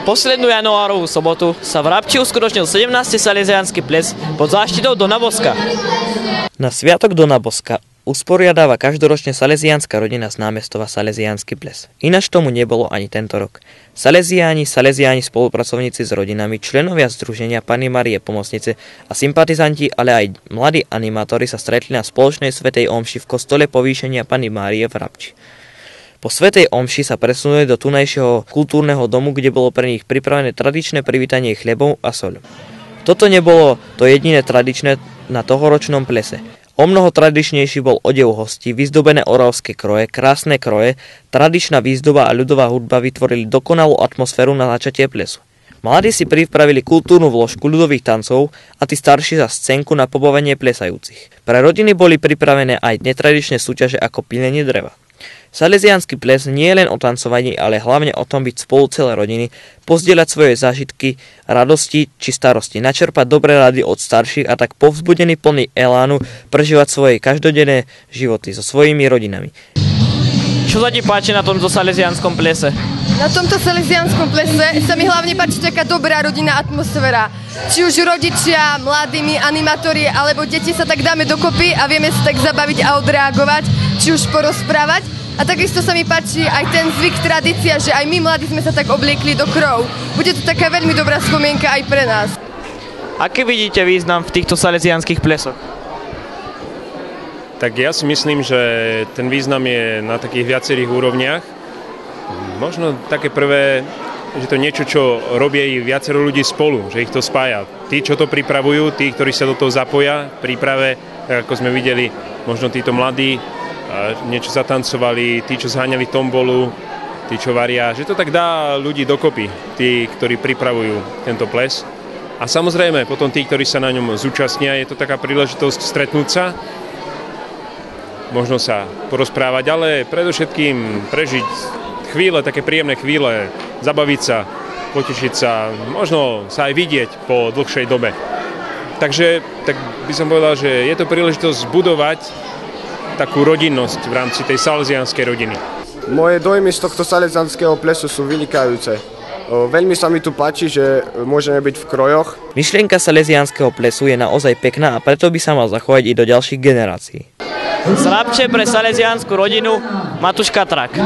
Poslednú januárovú sobotu sa v Rabči uskutočnil 17. salesiánsky ples pod záštitou Dona Boska. Na sviatok Dona Boska usporiadáva každoročne salesiánska rodina z námestova salesiánsky ples. Ináč tomu nebolo ani tento rok. Salesiáni spolupracovníci s rodinami, členovia združenia Panny Márie Pomocnice a sympatizanti, ale aj mladí animátori sa stretli na spoločnej svätej omši v kostole Povýšenia Panny Márie v Rabči. Po svätej omši sa presunuli do tunajšieho kultúrneho domu, kde bolo pre nich pripravené tradičné privítanie chlebom a soľou. Toto nebolo to jediné tradičné na tohoročnom plese. Omnoho tradičnejší bol odev hostí, vyzdobené oravské kroje, krásne kroje, tradičná výzdoba a ľudová hudba vytvorili dokonalú atmosféru na začatie plesu. Mladí si pripravili kultúrnu vložku ľudových tancov a tí starší za scénku na pobavenie plesajúcich. Pre rodiny boli pripravené aj netradičné súťaže ako pílenie dreva. Salesiánsky ples nie je len o tancovaní, ale hlavne o tom byť spolu celé rodiny, pozdieľať svoje zážitky, radosti či starosti, načerpať dobré rady od starších a tak povzbudený plný elánu prežívať svoje každodenné životy so svojimi rodinami. Čo sa ti páči na tomto salesiánskom plese? Na tomto salesiánskom plese sa mi hlavne páči taká dobrá rodinná atmosféra. Či už rodičia, mladými, animátori alebo deti sa tak dáme dokopy a vieme sa tak zabaviť a odreagovať, či už porozprávať. A takisto sa mi páči aj ten zvyk, tradícia, že aj my mladí sme sa tak obliekli do krov. Bude to taká veľmi dobrá spomienka aj pre nás. Aký vidíte význam v týchto salesiánskych plesoch? Tak ja si myslím, že ten význam je na takých viacerých úrovniach. Možno také prvé, že to niečo, čo robí aj viacero ľudí spolu, že ich to spája. Tí, čo to pripravujú, tí, ktorí sa do toho zapoja v príprave, tak ako sme videli, možno títo mladí, niečo zatancovali, tí, čo zháňali tombolu, tí, čo varia, že to tak dá ľudí dokopy, tí, ktorí pripravujú tento ples. A samozrejme, potom tí, ktorí sa na ňom zúčastnia, je to taká príležitosť stretnúť sa, možno sa porozprávať, ale predovšetkým prežiť chvíle, také príjemné chvíle, zabaviť sa, potešiť sa, možno sa aj vidieť po dlhšej dobe. Takže tak by som povedal, že je to príležitosť budovať takú rodinnosť v rámci tej salesiánskej rodiny. Moje dojmy z tohto salesiánskeho plesu sú vynikajúce. Veľmi sa mi tu páči, že môžeme byť v krojoch. Myšlienka salesiánskeho plesu je naozaj pekná a preto by sa mal zachovať i do ďalších generácií. Z Rabče pre salesiánsku rodinu Matúš Katrak.